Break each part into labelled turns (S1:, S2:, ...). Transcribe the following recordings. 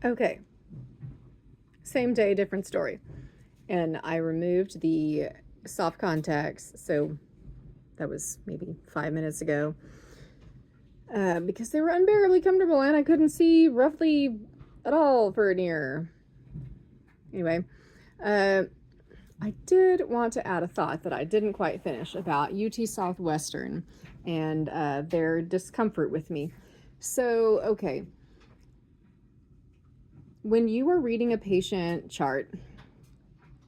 S1: Okay, same day, different story. And I removed the soft contacts, so that was maybe 5 minutes ago, because they were unbearably comfortable and I couldn't see roughly at all for near. Anyway, I did want to add a thought that I didn't quite finish about UT Southwestern and their discomfort with me. So, okay, when you are reading a patient chart,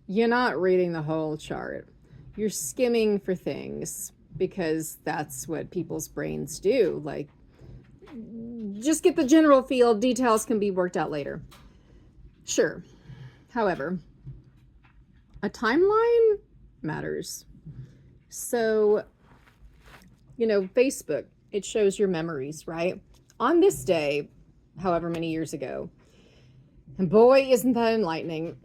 S1: you're not reading the whole chart. You're skimming for things because that's what people's brains do. Like, just get the general feel, details can be worked out later. Sure. However, a timeline matters. So, Facebook, it shows your memories, right? On this day, however many years ago. And boy, isn't that enlightening.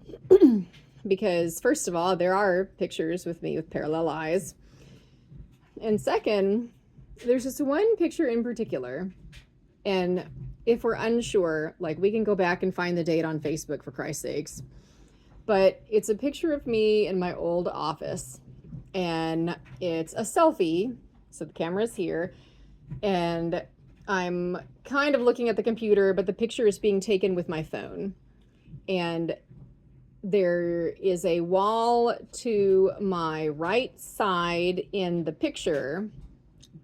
S1: Because, first of all, there are pictures with me with parallel eyes. And second, there's just one picture in particular. And if we're unsure, like, we can go back and find the date on Facebook, for Christ's sakes. But it's a picture of me in my old office. And it's a selfie. So the camera's here. And I'm kind of looking at the computer, but the picture is being taken with my phone. And there is a wall to my right side in the picture,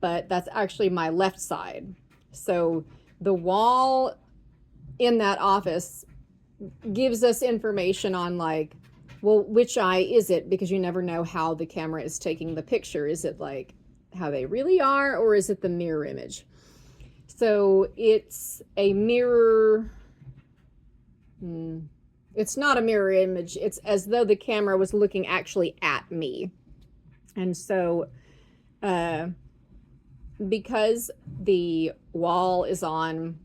S1: but that's actually my left side. So the wall in that office gives us information on, like, well, which eye is it? Because you never know how the camera is taking the picture. Is it like how they really are, or is it the mirror image? So it's a mirror. It's not a mirror image. It's as though the camera was looking actually at me. And so, because the wall is on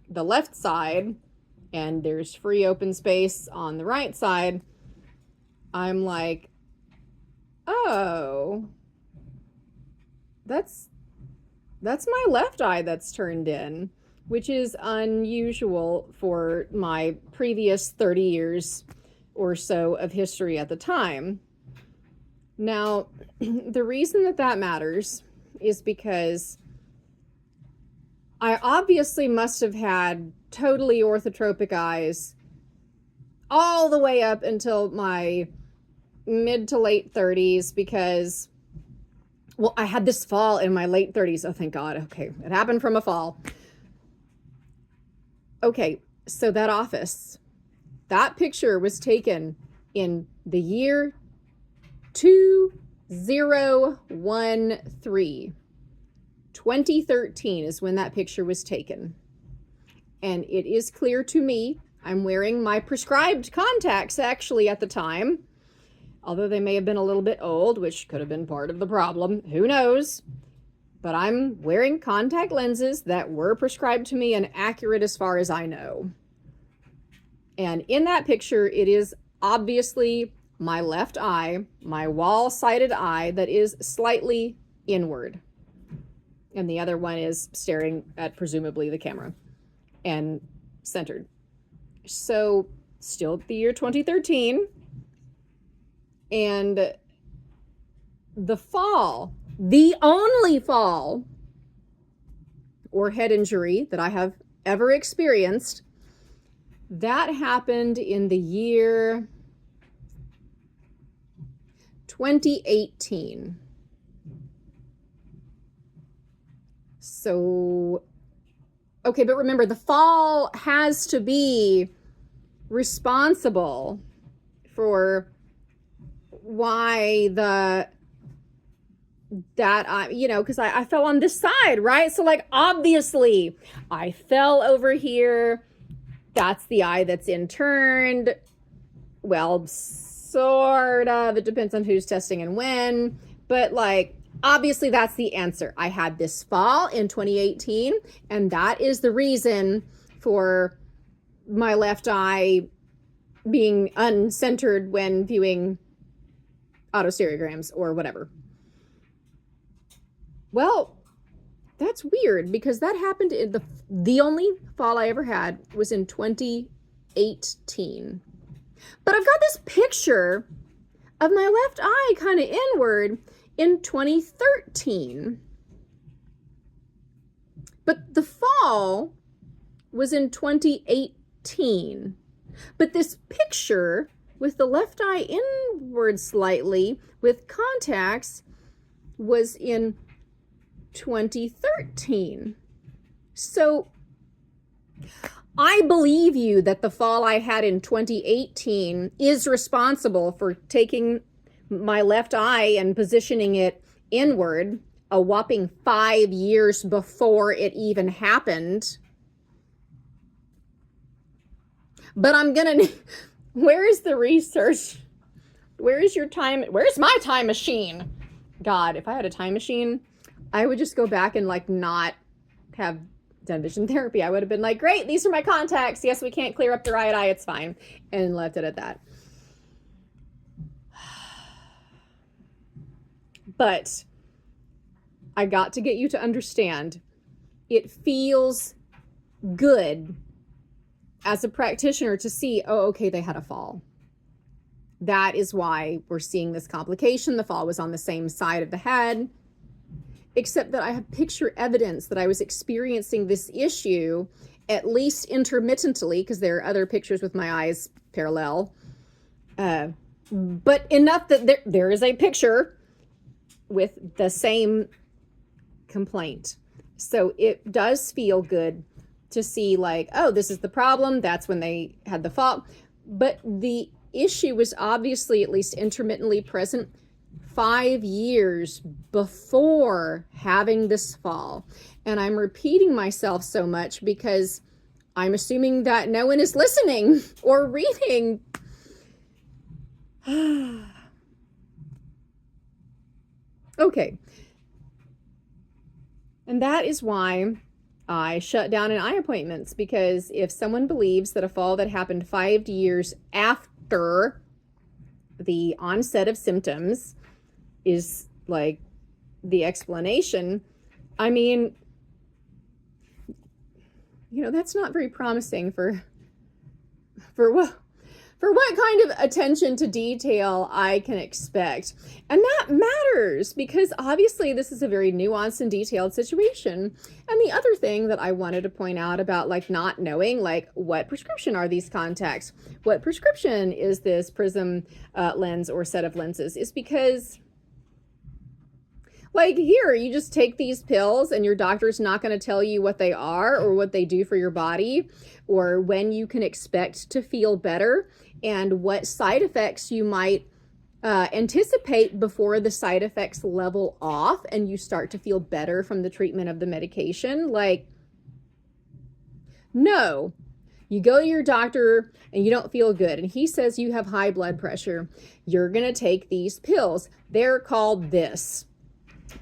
S1: the left side and there's free open space on the right side, I'm like, oh, that's my left eye that's turned in, which is unusual for my previous 30 years or so of history at the time. Now, the reason that matters is because I obviously must have had totally orthotropic eyes all the way up until my mid to late 30s because, well, I had this fall in my late 30s. Oh, thank God. Okay, it happened from a fall. Okay, so that office, that picture was taken in the year 2013. 2013 is when that picture was taken. And it is clear to me, I'm wearing my prescribed contacts actually at the time, although they may have been a little bit old, which could have been part of the problem. Who knows? But I'm wearing contact lenses that were prescribed to me and accurate as far as I know. And in that picture, it is obviously my left eye, my wall-sided eye that is slightly inward. And the other one is staring at presumably the camera and centered. So still the year 2013. And the fall, the only fall or head injury that I have ever experienced, that happened in the year 2018. So, okay, but remember, the fall has to be responsible for why because I fell on this side, right? So, like, obviously I fell over here. That's the eye that's interned. Well, sort of. It depends on who's testing and when. But, like, obviously that's the answer. I had this fall in 2018, and that is the reason for my left eye being uncentered when viewing autostereograms or whatever. Well, that's weird because that happened in the only fall I ever had was in 2018. 2018. But I've got this picture of my left eye kind of inward in 2013. But the fall was in 2018. But this picture with the left eye inward slightly with contacts was in 2013. So I believe you that the fall I had in 2018 is responsible for taking my left eye and positioning it inward a whopping 5 years before it even happened. But I'm gonna, where is the research? Where is your time? Where's my time machine? God, if I had a time machine, I would just go back and like not have done vision therapy. I would have been like, great, these are my contacts. Yes, we can't clear up the right eye. It's fine. And left it at that. But I got to get you to understand it feels good as a practitioner to see, oh, okay, they had a fall. That is why we're seeing this complication. The fall was on the same side of the head, except that I have picture evidence that I was experiencing this issue at least intermittently, because there are other pictures with my eyes parallel, but enough that there is a picture with the same complaint. So it does feel good to see like, oh, this is the problem. That's when they had the fall. But the issue was obviously at least intermittently present 5 years before having this fall. And I'm repeating myself so much because I'm assuming that no one is listening or reading. Okay. And that is why I shut down eye appointments, because if someone believes that a fall that happened 5 years after the onset of symptoms is like the explanation, I mean, you know, that's not very promising for what kind of attention to detail I can expect. And that matters because obviously this is a very nuanced and detailed situation. And the other thing that I wanted to point out about like not knowing, like what prescription are these contacts? What prescription is this prism lens or set of lenses? Is because like here, you just take these pills and your doctor's not going to tell you what they are or what they do for your body or when you can expect to feel better and what side effects you might anticipate before the side effects level off and you start to feel better from the treatment of the medication. Like, no, you go to your doctor and you don't feel good and he says you have high blood pressure. You're going to take these pills. They're called this.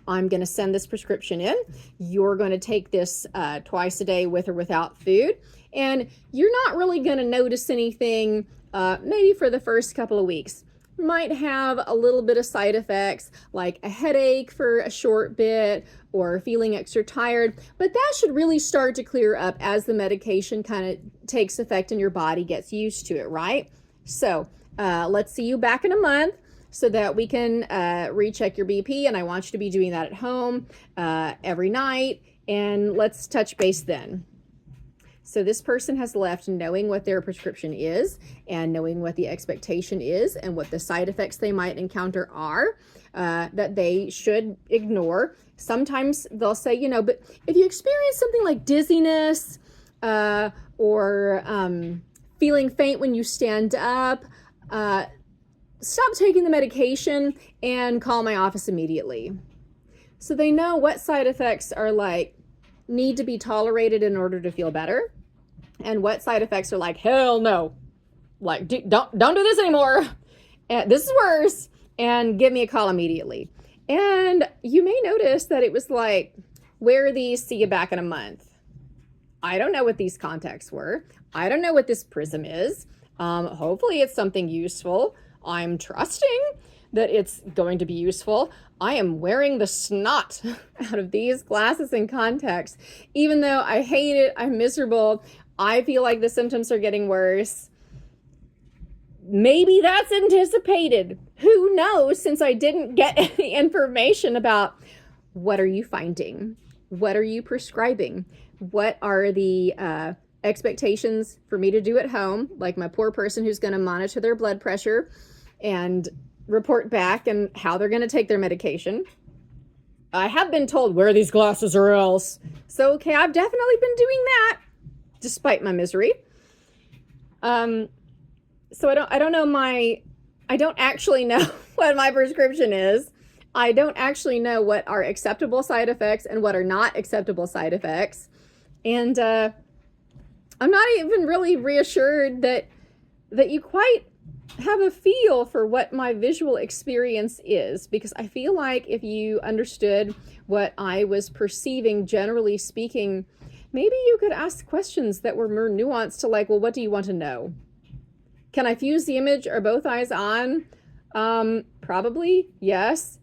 S1: I'm going to send this prescription in. You're going to take this twice a day with or without food. And you're not really going to notice anything maybe for the first couple of weeks. You might have a little bit of side effects like a headache for a short bit or feeling extra tired. But that should really start to clear up as the medication kind of takes effect and your body gets used to it, right? So let's see you back in a month, so that we can recheck your BP. And I want you to be doing that at home every night. And let's touch base then. So this person has left knowing what their prescription is and knowing what the expectation is and what the side effects they might encounter are that they should ignore. Sometimes they'll say, you know, but if you experience something like dizziness or feeling faint when you stand up, stop taking the medication and call my office immediately. So they know what side effects are like need to be tolerated in order to feel better, and what side effects are like, hell no, like don't do this anymore. And this is worse, and give me a call immediately. And you may notice that it was like, wear these, see you back in a month. I don't know what these contacts were. I don't know what this prism is. Hopefully it's something useful. I'm trusting that it's going to be useful. I am wearing the snot out of these glasses and contacts. Even though I hate it, I'm miserable, I feel like the symptoms are getting worse. Maybe that's anticipated. Who knows, since I didn't get any information about what are you finding? What are you prescribing? What are the expectations for me to do at home? Like my poor person who's going to monitor their blood pressure and report back and how they're going to take their medication. I have been told, wear these glasses or else. So, okay, I've definitely been doing that despite my misery. So I don't actually know what my prescription is. I don't actually know what are acceptable side effects and what are not acceptable side effects. And I'm not even really reassured that you quite have a feel for what my visual experience is, because I feel like if you understood what I was perceiving, generally speaking, maybe you could ask questions that were more nuanced to like, well, what do you want to know? Can I fuse the image? Are both eyes on? Probably, yes,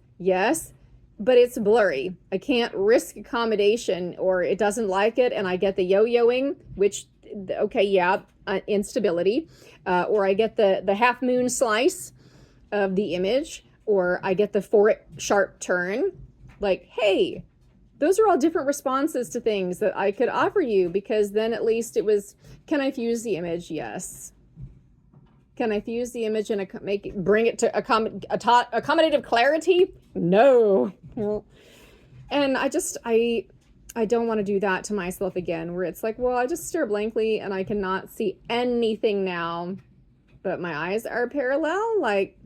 S1: but it's blurry. I can't risk accommodation, or it doesn't like it and I get the yo-yoing, which, okay, yeah, instability. Or I get the half moon slice of the image, or I get the fork sharp turn. Like, hey, those are all different responses to things that I could offer you, because then at least it was, can I fuse the image? Yes. Can I fuse the image and bring it to accommodative clarity? No. And I don't want to do that to myself again, where it's like, well, I just stare blankly and I cannot see anything now, but my eyes are parallel. Like,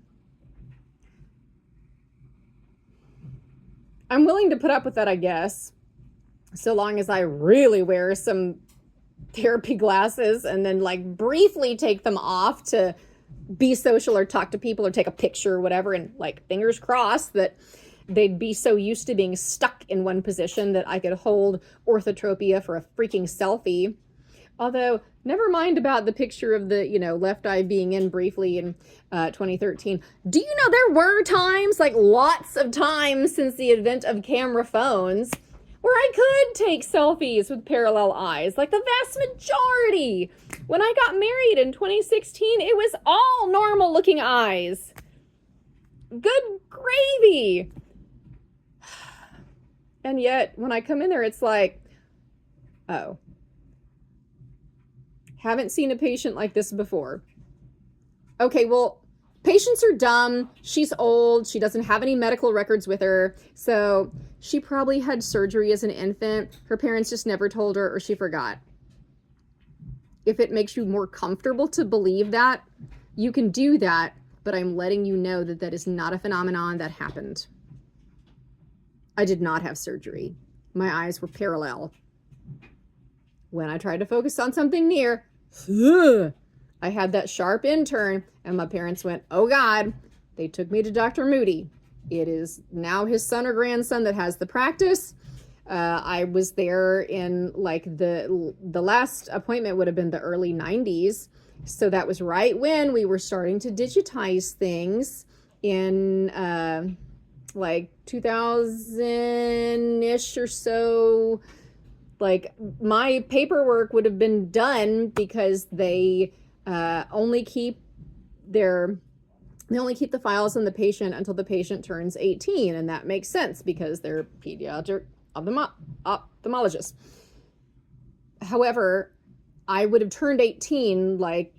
S1: I'm willing to put up with that, I guess, so long as I really wear some therapy glasses and then like briefly take them off to be social or talk to people or take a picture or whatever, and like fingers crossed that they'd be so used to being stuck in one position that I could hold orthotropia for a freaking selfie. Although, never mind about the picture of the, left eye being in briefly in 2013. Do you know there were times, like lots of times since the advent of camera phones, where I could take selfies with parallel eyes, like the vast majority. When I got married in 2016, it was all normal looking eyes. Good gravy. And yet, when I come in there, it's like, oh, haven't seen a patient like this before. Okay, well, patients are dumb. She's old. She doesn't have any medical records with her. So she probably had surgery as an infant. Her parents just never told her, or she forgot. If it makes you more comfortable to believe that, you can do that. But I'm letting you know that that is not a phenomenon that happened. I did not have surgery. My eyes were parallel. When I tried to focus on something near, I had that sharp in-turn, and my parents went, oh God. They took me to Dr. Moody. It is now his son or grandson that has the practice. I was there in like the last appointment would have been the early 90s. So that was right when we were starting to digitize things in like 2000-ish or so. Like my paperwork would have been done because they only keep the files on the patient until the patient turns 18, and that makes sense because they're pediatric ophthalmologists. However, I would have turned 18, like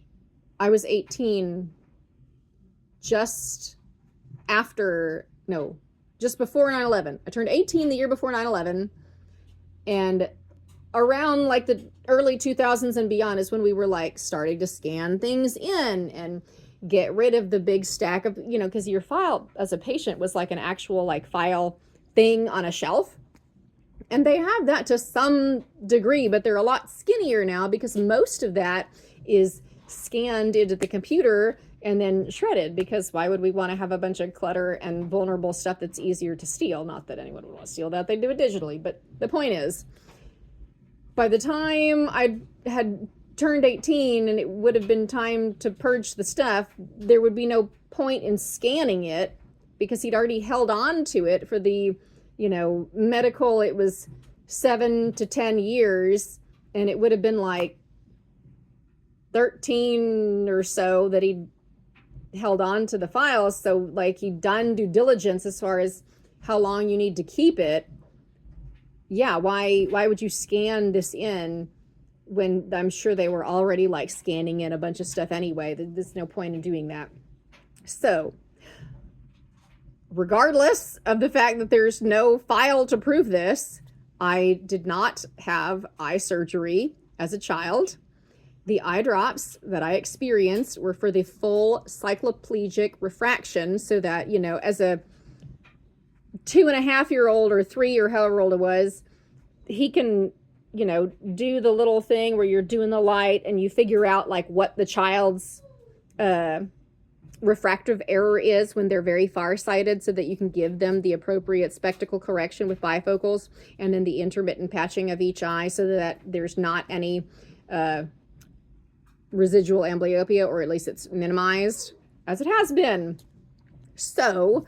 S1: I was 18 just before 9/11. I turned 18 the year before 9/11, and around like the early 2000s and beyond is when we were like starting to scan things in and get rid of the big stack of, because your file as a patient was like an actual like file thing on a shelf. And they have that to some degree, but they're a lot skinnier now because most of that is scanned into the computer and then shredded, because why would we want to have a bunch of clutter and vulnerable stuff that's easier to steal? Not that anyone would want to steal that, they do it digitally. But the point is, by the time I had turned 18 and it would have been time to purge the stuff, there would be no point in scanning it because he'd already held on to it for the, medical, it was 7 to 10 years, and it would have been like 13 or so that he held on to the files. So like he'd done due diligence as far as how long you need to keep it. Yeah, why would you scan this in when I'm sure they were already like scanning in a bunch of stuff anyway? There's no point in doing that. So regardless of the fact that there's no file to prove this, I did not have eye surgery as a child. The eye drops that I experienced were for the full cycloplegic refraction, so that, you know, as a 2.5-year-old or 3 or however old it was, he can, you know, do the little thing where you're doing the light and you figure out like what the child's refractive error is when they're very farsighted, so that you can give them the appropriate spectacle correction with bifocals, and then the intermittent patching of each eye so that there's not any residual amblyopia, or at least it's minimized, as it has been. So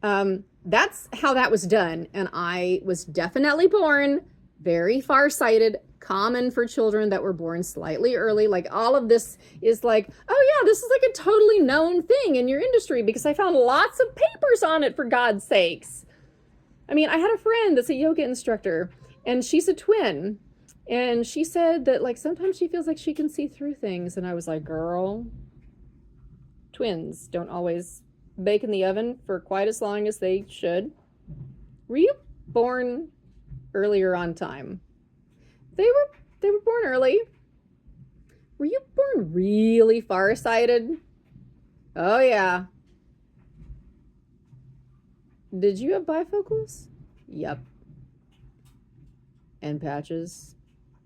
S1: that's how that was done. And I was definitely born very farsighted, common for children that were born slightly early. Like all of this is like, oh yeah, this is like a totally known thing in your industry because I found lots of papers on it, for God's sakes. I mean, I had a friend that's a yoga instructor and she's a twin. And she said that like sometimes she feels like she can see through things. And I was like, girl, twins don't always bake in the oven for quite as long as they should. Were you born earlier on time? They were born early. Were you born really farsighted? Oh yeah. Did you have bifocals? Yep. And patches.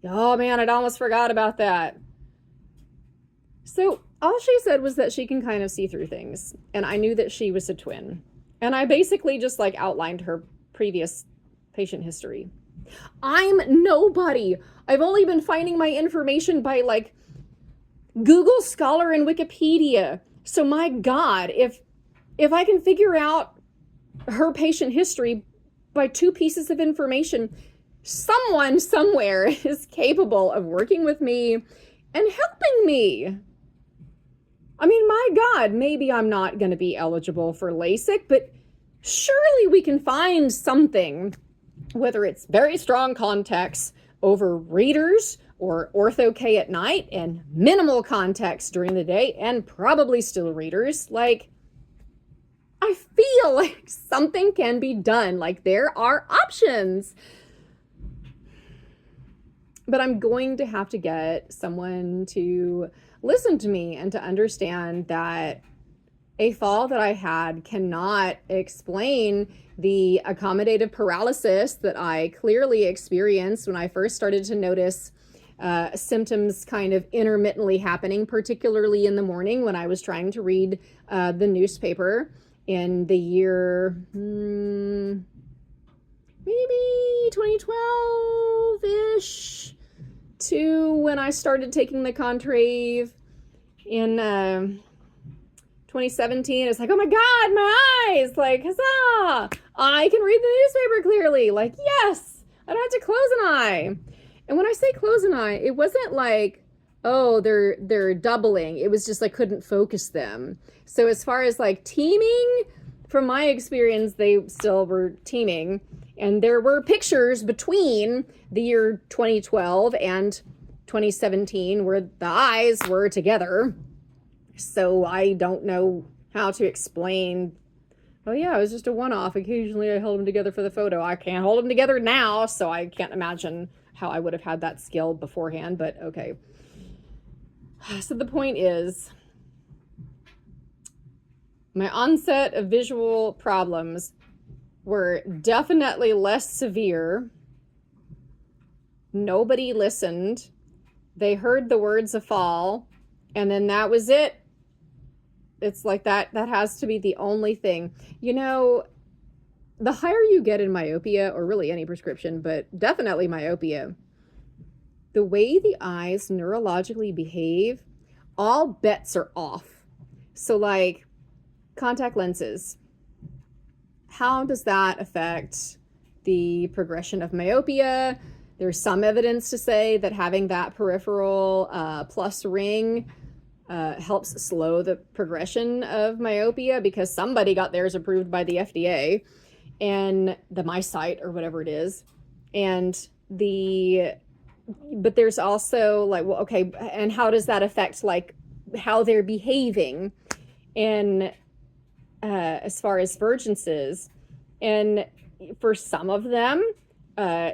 S1: Oh man, I'd almost forgot about that. So all she said was that she can kind of see through things. And I knew that she was a twin. And I basically just like outlined her previous patient history. I'm nobody. I've only been finding my information by like Google Scholar and Wikipedia. So my God, if I can figure out her patient history by 2 pieces of information, someone somewhere is capable of working with me and helping me. I mean, my God, maybe I'm not going to be eligible for LASIK, but surely we can find something, whether it's very strong contacts over readers or ortho-K at night and minimal contacts during the day and probably still readers. Like, I feel like something can be done. Like, there are options. But I'm going to have to get someone to listen to me and to understand that a fall that I had cannot explain the accommodative paralysis that I clearly experienced when I first started to notice symptoms kind of intermittently happening, particularly in the morning when I was trying to read the newspaper in the year maybe 2012-ish to when I started taking the Contrave in 2017. It's like, oh my God, my eyes, like, huzzah, I can read the newspaper clearly. Like, yes, I don't have to close an eye. And when I say close an eye, it wasn't like, oh, they're doubling. It was just I couldn't focus them. So as far as like teaming, from my experience, they still were teaming. And there were pictures between the year 2012 and 2017 where the eyes were together. So I don't know how to explain, oh yeah, it was just a one-off. Occasionally I held them together for the photo. I can't hold them together now, so I can't imagine how I would have had that skill beforehand, but okay. So the point is, my onset of visual problems were definitely less severe. Nobody listened. They heard the words of fall, and then that was it. It's like that has to be the only thing. You know, the higher you get in myopia, or really any prescription, but definitely myopia, the way the eyes neurologically behave, all bets are off. So like contact lenses, how does that affect the progression of myopia? There's some evidence to say that having that peripheral plus ring helps slow the progression of myopia, because somebody got theirs approved by the FDA and the MySight or whatever it is. And but there's also like, well, okay, and how does that affect like how they're behaving and as far as divergences? And for some of them,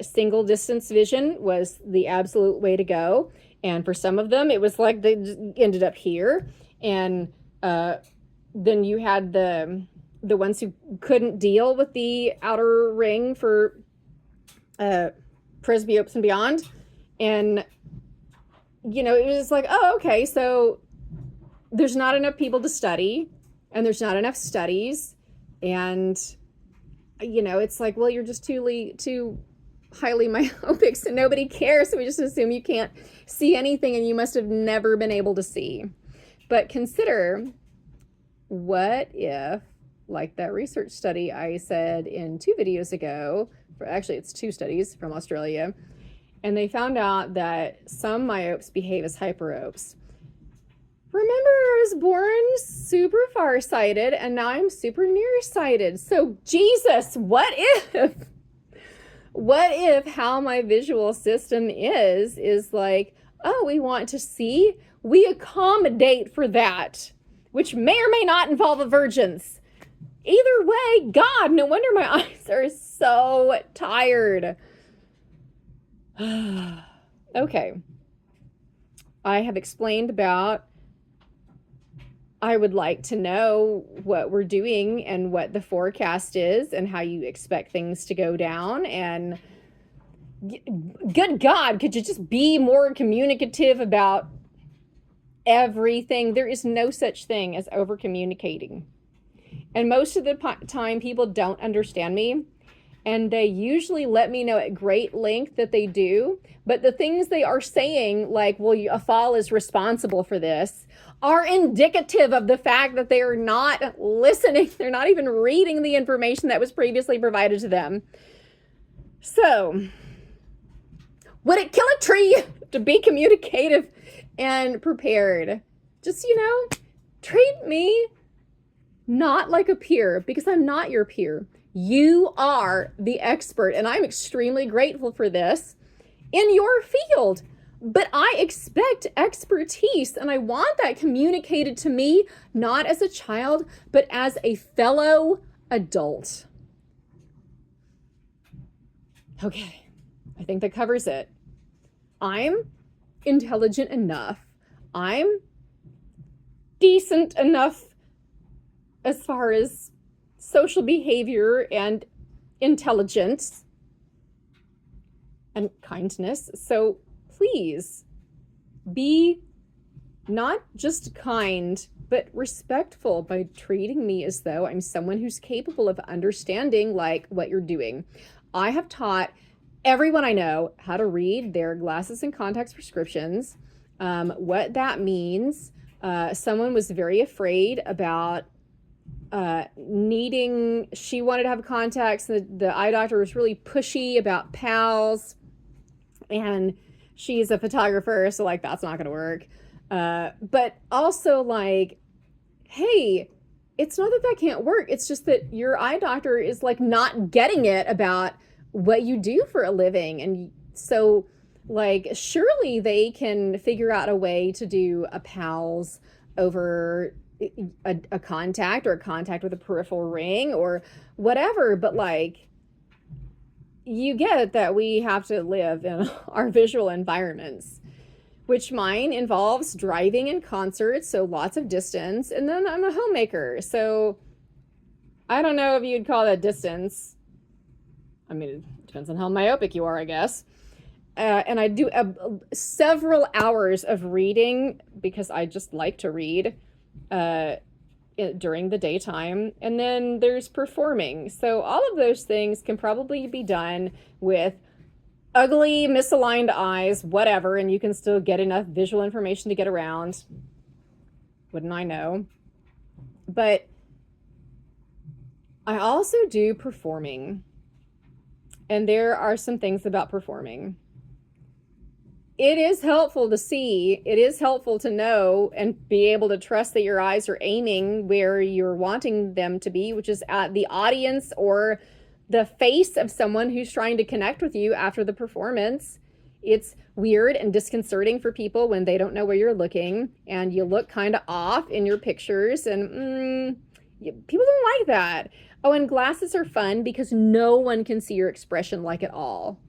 S1: single distance vision was the absolute way to go. And for some of them, it was like they just ended up here. And then you had the ones who couldn't deal with the outer ring for presbyopes and beyond. And, you know, it was like, oh, okay, so there's not enough people to study, and there's not enough studies. And, you know, it's like, well, you're just too highly myopic, so nobody cares. So we just assume you can't see anything and you must have never been able to see. But consider, what if, like that research study I said in 2 videos ago, actually it's 2 studies from Australia, and they found out that some myopes behave as hyperopes. Remember, I was born super farsighted and now I'm super nearsighted. So Jesus, what if how my visual system is like, oh, we want to see, we accommodate for that, which may or may not involve avergence. Either way, God, no wonder my eyes are so tired. Okay. I have explained about, I would like to know what we're doing and what the forecast is and how you expect things to go down. And good God, could you just be more communicative about everything? There is no such thing as over communicating. And most of the time people don't understand me, and they usually let me know at great length that they do. But the things they are saying, like, well, a fall is responsible for this, are indicative of the fact that they are not listening. They're not even reading the information that was previously provided to them. So, would it kill a tree to be communicative and prepared? Just, you know, treat me not like a peer, because I'm not your peer. You are the expert, and I'm extremely grateful for this in your field. But I expect expertise, and I want that communicated to me, not as a child, but as a fellow adult. Okay, I think that covers it. I'm intelligent enough. I'm decent enough as far as social behavior and intelligence and kindness. So please be not just kind, but respectful by treating me as though I'm someone who's capable of understanding like what you're doing. I have taught everyone I know how to read their glasses and contacts prescriptions, what that means. Someone was very afraid about she wanted to have contacts. The eye doctor was really pushy about pals, and she's a photographer, so like that's not gonna work. But also like, hey, it's not that can't work, it's just that your eye doctor is like not getting it about what you do for a living. And so like, surely they can figure out a way to do a pals over a contact, or a contact with a peripheral ring or whatever. But like, you get that we have to live in our visual environments, which mine involves driving and concerts, so lots of distance. And then I'm a homemaker, so I don't know if you'd call that distance. I mean, it depends on how myopic you are, I guess. And I do several hours of reading, because I just like to read during the daytime. And then there's performing. So all of those things can probably be done with ugly, misaligned eyes, whatever, and you can still get enough visual information to get around. Wouldn't I know? But I also do performing. And there are some things about performing. it is helpful to see. It is helpful to know and be able to trust that your eyes are aiming where you're wanting them to be, which is at the audience or the face of someone who's trying to connect with you after the performance. It's weird and disconcerting for people when they don't know where you're looking and you look kind of off in your pictures, and people don't like that. Oh, and glasses are fun because no one can see your expression like at all.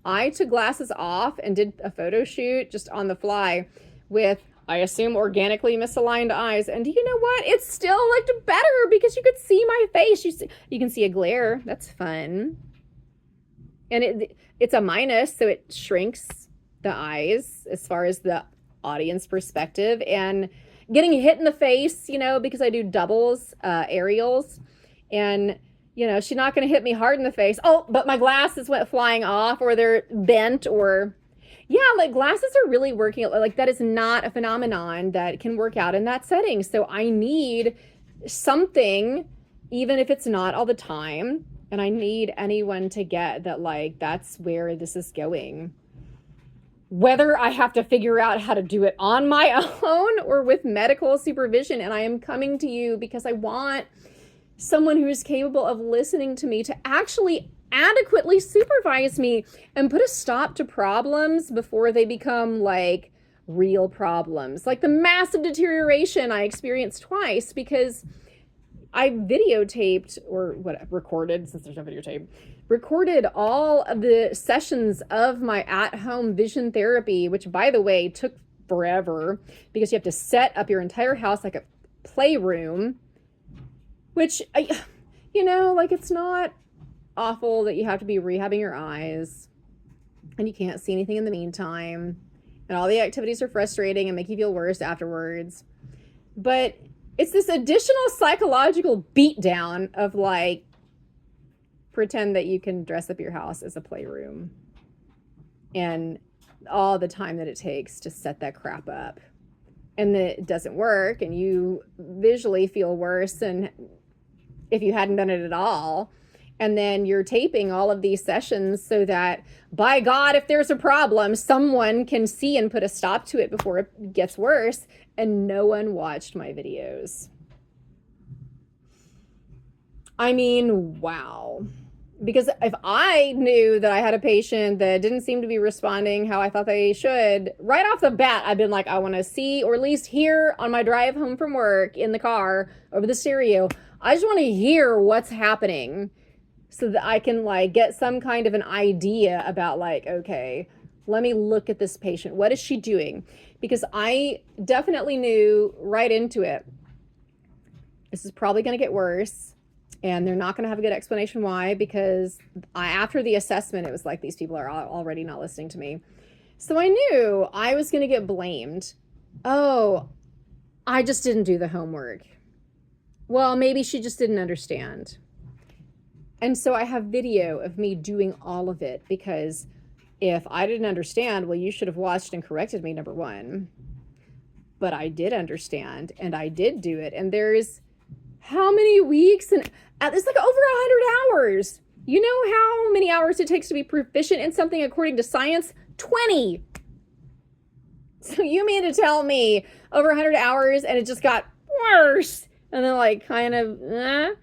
S1: I took glasses off and did a photo shoot just on the fly with, I assume, organically misaligned eyes. And do you know what? It still looked better because you could see my face. You can see a glare. That's fun. And it's a minus, so it shrinks the eyes as far as the audience perspective. And getting hit in the face, because I do doubles, aerials, and she's not going to hit me hard in the face. Oh, but my glasses went flying off, or they're bent, or like glasses are really working. Like that is not a phenomenon that can work out in that setting. So I need something, even if it's not all the time. And I need anyone to get that, like, that's where this is going. Whether I have to figure out how to do it on my own or with medical supervision. And I am coming to you because I want someone who is capable of listening to me to actually adequately supervise me and put a stop to problems before they become like real problems. Like the massive deterioration I experienced twice because I videotaped, or what, recorded, since there's no videotape, recorded all of the sessions of my at-home vision therapy, which, by the way, took forever because you have to set up your entire house like a playroom, which, it's not awful that you have to be rehabbing your eyes and you can't see anything in the meantime, and all the activities are frustrating and make you feel worse afterwards. But it's this additional psychological beatdown of like, pretend that you can dress up your house as a playroom and all the time that it takes to set that crap up. And then it doesn't work and you visually feel worse than if you hadn't done it at all. And then you're taping all of these sessions so that, by God, if there's a problem, someone can see and put a stop to it before it gets worse. And no one watched my videos. I mean, wow. Because if I knew that I had a patient that didn't seem to be responding how I thought they should, right off the bat, I've been like, I want to see, or at least hear on my drive home from work in the car over the stereo, I just want to hear what's happening so that I can like get some kind of an idea about like, okay, let me look at this patient. What is she doing? Because I definitely knew right into it, this is probably going to get worse. And they're not going to have a good explanation why, because after the assessment, it was like, these people are already not listening to me. So I knew I was going to get blamed. Oh, I just didn't do the homework. Well, maybe she just didn't understand. And so I have video of me doing all of it, because if I didn't understand, well, you should have watched and corrected me, number one. But I did understand and I did do it. And there's how many weeks? And it's like over 100 hours. You know how many hours it takes to be proficient in something according to science? 20. So you mean to tell me over 100 hours and it just got worse? And then like kind of,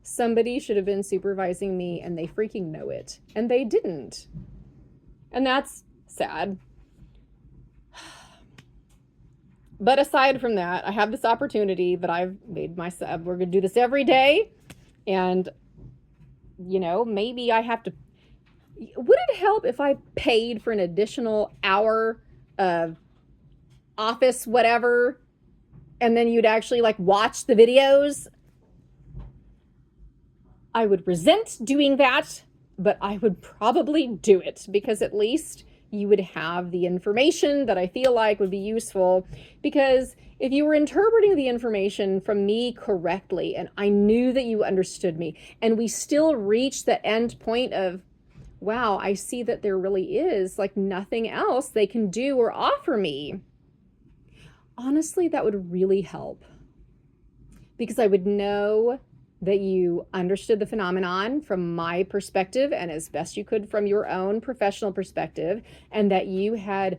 S1: Somebody should have been supervising me and they freaking know it. And they didn't. And that's sad. But aside from that, I have this opportunity that I've made myself. We're going to do this every day. And, maybe I have to. Would it help if I paid for an additional hour of office, whatever, and then you'd actually like watch the videos? I would resent doing that, but I would probably do it because at least you would have the information that I feel like would be useful. Because if you were interpreting the information from me correctly and I knew that you understood me and we still reached the end point of, wow, I see that there really is like nothing else they can do or offer me. Honestly, that would really help, because I would know that you understood the phenomenon from my perspective and as best you could from your own professional perspective, and that you had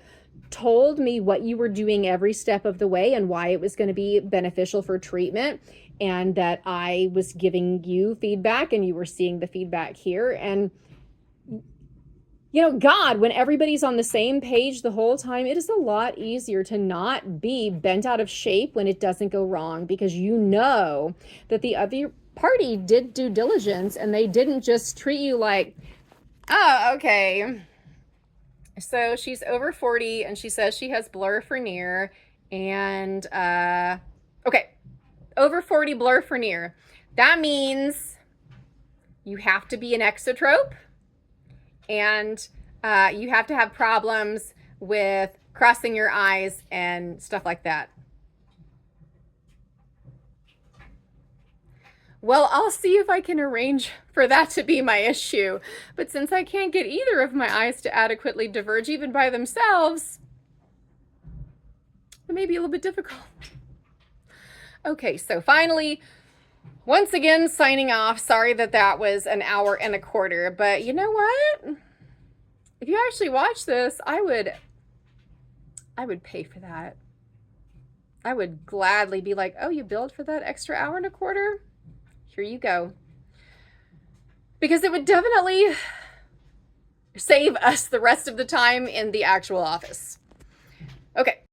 S1: told me what you were doing every step of the way and why it was going to be beneficial for treatment, and that I was giving you feedback and you were seeing the feedback here. And God, when everybody's on the same page the whole time, it is a lot easier to not be bent out of shape when it doesn't go wrong, because you know that the other party did due diligence and they didn't just treat you like, oh, okay, so she's over 40 and she says she has blur for near, and okay, over 40 blur for near. That means you have to be an exotrope, and you have to have problems with crossing your eyes and stuff like that. Well, I'll see if I can arrange for that to be my issue. But since I can't get either of my eyes to adequately diverge even by themselves, it may be a little bit difficult. Okay, so finally, once again, signing off. Sorry that was an hour and a quarter, but you know what? If you actually watch this, I would pay for that. I would gladly be like, oh, you billed for that extra hour and a quarter? Here you go. Because it would definitely save us the rest of the time in the actual office. Okay.